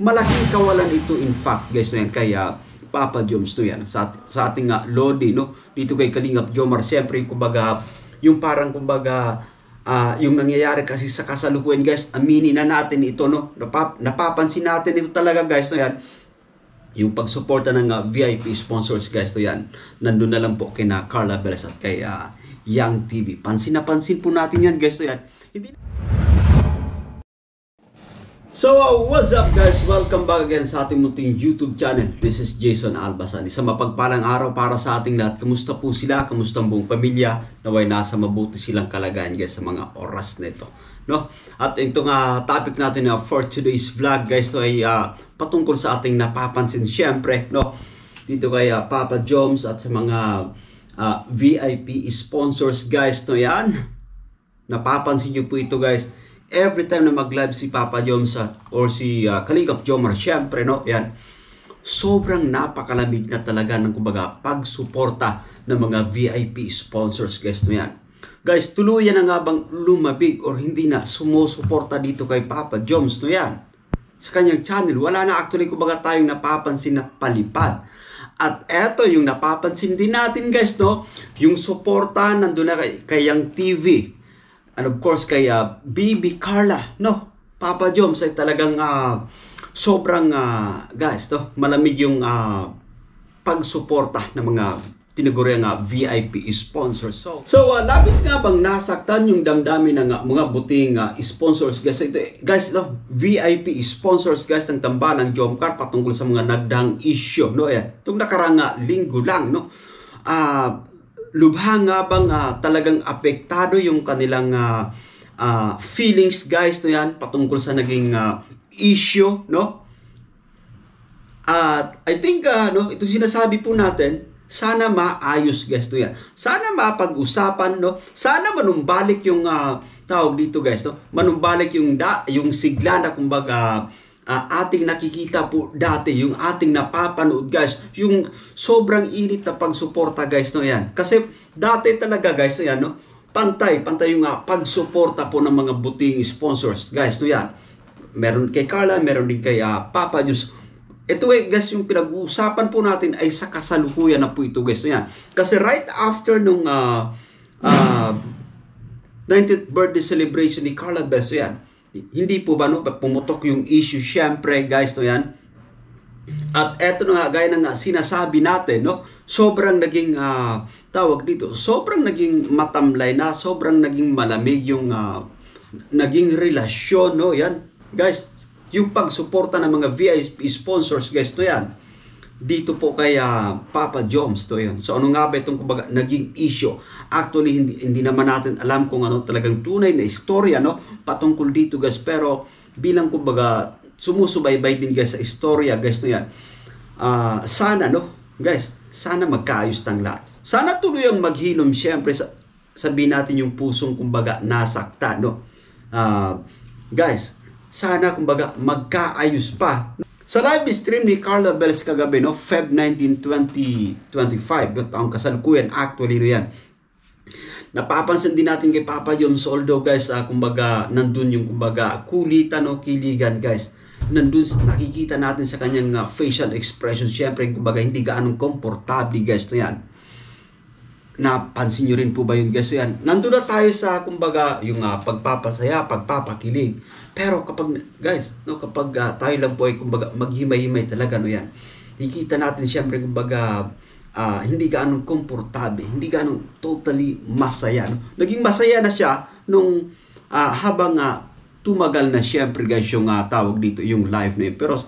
malaking kawalan ito in fact guys no yan kaya Papa Joms to yan sa ating Lodi no dito kay Kalingap Jomar. Syempre kumbaga yung parang kumbaga yung nangyayari kasi sa kasalukuyan guys, aminin na natin ito no, napapansin natin ito talaga guys no yan, yung pagsuporta ng VIP sponsors guys to yan, nandun na lang po kina Carla Belez at kay Young TV. Pansin na pansin po natin yan guys to yan. Hindi. So, what's up guys? Welcome back again sa ating munting YouTube channel. This is Jason Albasan. Isang mapagpalang araw para sa ating lahat. Kamusta po sila? Kamusta ang buong pamilya? Naway nasa mabuti silang kalagayan guys sa mga oras nito. No? At itong topic natin for today's vlog guys to ay patungkol sa ating napapansin syempre no? Dito kay Papa Joms at sa mga VIP sponsors guys no yan. Napapansin nyo po ito guys. Every time na mag-live si Papa Joms or si Kalingap Jomar, syempre, no, yan, sobrang napakalamig na talaga ng kumbaga pagsuporta ng mga VIP sponsors, guys, no, yan. Guys, tuluyan na nga bang lumabig or hindi na sumusuporta dito kay Papa Joms, no, yan. Sa kanyang channel, wala na actually kumbaga tayong napapansin na palipad. At eto yung napapansin din natin, guys, no, yung suporta nandun na kay Young TV. And of course kay Baby Carla, no? Papa Joms ay talagang sobrang guys, no? Malamig yung pagsuporta ng mga tinaguriang VIP sponsors. So labis nga bang nasaktan yung damdamin ng mga buting sponsors guys? Ito guys, no? VIP sponsors guys ng Tambalang Jomcar patungkol sa mga nagdaang issue, no? Itong nakarang linggo lang, no? Lubha nga bang talagang apektado yung kanilang feelings guys no yan patungkol sa naging issue no. At I think no ito sinasabi po natin, sana maayos guys no yan, sana mapag-usapan no, sana manumbalik yung tawag dito guys no, manumbalik yung sigla na kumbaga ating nakikita po dati, yung ating napapanood guys, yung sobrang init na pagsuporta guys no yan. Kasi dati talaga guys no yan no, pantay yung pagsuporta po ng mga buting sponsors guys no yan. Meron kay Carla, meron din kay Papa Joms. Ito guys yung pinag-uusapan po natin ay sa kasalukuyan na po ito guys no yan. Kasi right after nung 90th birthday celebration ni Carla Belez yan, hindi po ba no pumutok yung issue syempre guys no yan. At eto na nga gaya ng sinasabi natin no, sobrang naging tawag dito, sobrang naging matamlay na, sobrang naging malamig yung naging relasyon no yan guys, yung pagsuporta ng mga VIP sponsors guys no yan dito po kay Papa Joms to yun. So ano nga ba itong kumbaga naging issue? Actually hindi naman natin alam kung ano talagang tunay na istorya no patungkol dito guys, pero bilang kumbaga sumusubaybay din guys sa istorya guys no yan, sana no guys, sana magkaayos ng lahat, sana tuloy ang maghilom syempre sabihin natin yung pusong kumbaga nasaktan no, guys, sana kumbaga magkaayos pa. Sa live stream ni Carla Belez kagabi, no, Feb 19, 2025, ang kasalukuyan actually no yan. Napapansin din natin kay Papa Joms, although guys, kumbaga nandun yung kumbaga kulitan o kiligan guys. Nandun nakikita natin sa kanyang facial expression, syempre kumbaga hindi gaanong komportable guys no yan. Napansin nyo rin po ba yun guys? Yan. Nandun na tayo sa kumbaga yung pagpapasaya, pagpapakilig. Pero kapag guys, no, kapag tayo lang po ay kumbaga maghimay-himay talaga no yan. Nakikita natin syempre kumbaga hindi gaano komportable, hindi gaano totally masaya. No? Naging masaya na siya nung habang tumagal na syempre guys yung tawag dito yung live na yun. Pero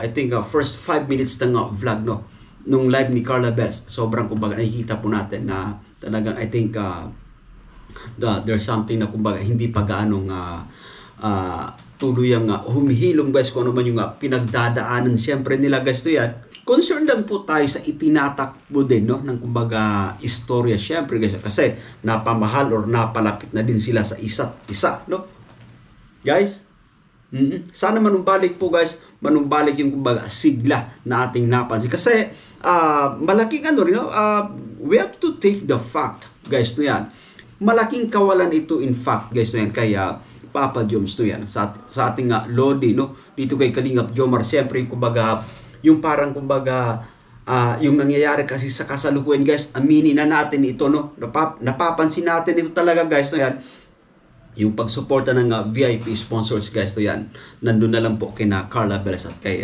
I think first 5 minutes ng vlog no, nung live ni Carla Belez, sobrang kumbaga nakikita po natin na talagang I think there's something na kumbaga hindi pa gaanong tuluyang humihilom guys kung ano man yung pinagdadaanan syempre nila guys to yan. Concerned lang po tayo sa itinatakbo din no ng kumbaga istorya syempre guys, kasi napamahal or napalapit na din sila sa isa't isa no guys. Sana manumbalik po guys, manumbalik yung kumbaga sigla na ating napansin. Kasi malaking ano rin, we have to take the fact guys no yan. Malaking kawalan ito in fact guys no yan kay Papa Joms to yan, sa ating Lodi, no? Dito kay Kalingap Jomar, syempre, kumbaga, yung parang, kumbaga, yung nangyayari kasi sa kasalukuyan, guys, aminin na natin ito, no? Napapansin natin ito talaga, guys, no? Yan, yung pagsuporta ng VIP sponsors, guys, to yan, nandun na lang po kina Carla Velez at kay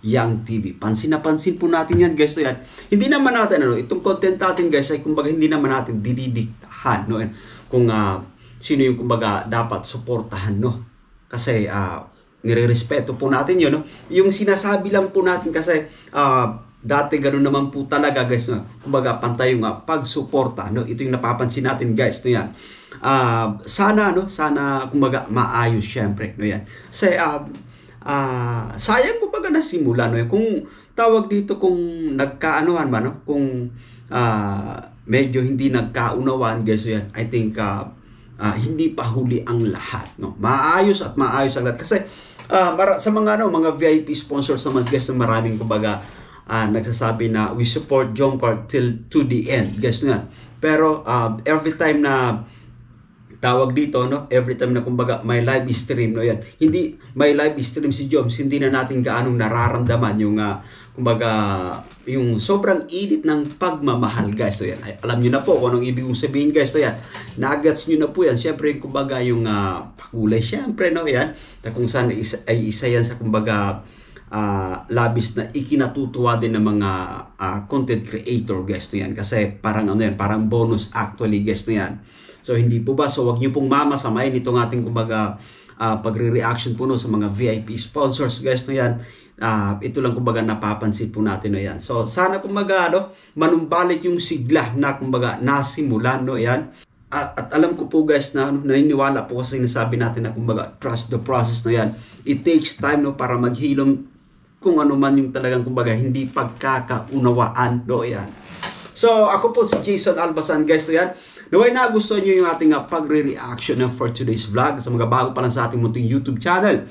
Yang TV. Pansin na pansin po natin yan, guys, to yan. Hindi naman natin, itong content natin, guys, ay kumbaga hindi naman natin dididiktahan, no? Kung sino yung kumbaga dapat suportahan, no? Kasi nire-respeto po natin yun, no? Yung sinasabi lang po natin kasi dati ganoon naman po talaga, guys, no? Kumbaga pantay yung pagsuporta, no? Ito yung napapansin natin, guys, no? Yan. Sana, no? Sana kumbaga maayos, syempre, no? Yan. Kasi sayang kumbaga nasimula, no? Kung tawag dito, kung nagkaanuhan man, no? Kung medyo hindi nagkaunawaan, guys, no? Yan. I think hindi pa huli ang lahat, no? Maayos at maayos ang lahat kasi sa mga mga VIP sponsors naman, guys, na maraming kumbaga nagsasabi na we support Jomcar till to the end, guys, nga. Pero every time na tawag dito, no, every time na kumbaga may live stream, no, yan, hindi may live stream si Joms, hindi na natin gaanong nararamdaman yung kumbaga yung sobrang init ng pagmamahal, guys, so yan. Ay, alam niyo na po kung anong ibig sabihin, guys, so yan, nagets niyo na po yan. Syempre kumbaga yung pakulay, syempre, no, yan, na kung saan ay isa yan sa kumbaga labis na ikinatutuwa din ng mga content creator, guys, no, yan, kasi parang ano yan, parang bonus actually, guys, no, yan. So hindi po ba, so wag niyo pong mamasamayin itong ating kumbaga pagre-reaction po, no, sa mga VIP sponsors, guys, no, yan. Ito lang kumbaga napapansin po natin, no, yan. So sana kumbaga, no, manumbalik yung sigla na kumbaga nasimulan, no, yan. At alam ko po, guys, na naniniwala po kasi sinasabi natin na kumbaga trust the process, no, yan. It takes time, no, para maghilom kung ano man yung talagang kumbaga hindi pagkakaunawaan, no, yan. So ako po si Jason Albasan, guys, no, yan. Naway na gusto nyo yung ating pagre-reaction for today's vlog. Sa mga bago pa lang sa ating munting YouTube channel,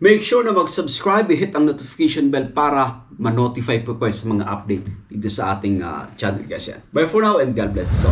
make sure na mag-subscribe, hit ang notification bell para ma-notify po kayo sa mga update dito sa ating channel, guys, yan. Bye for now and God bless. So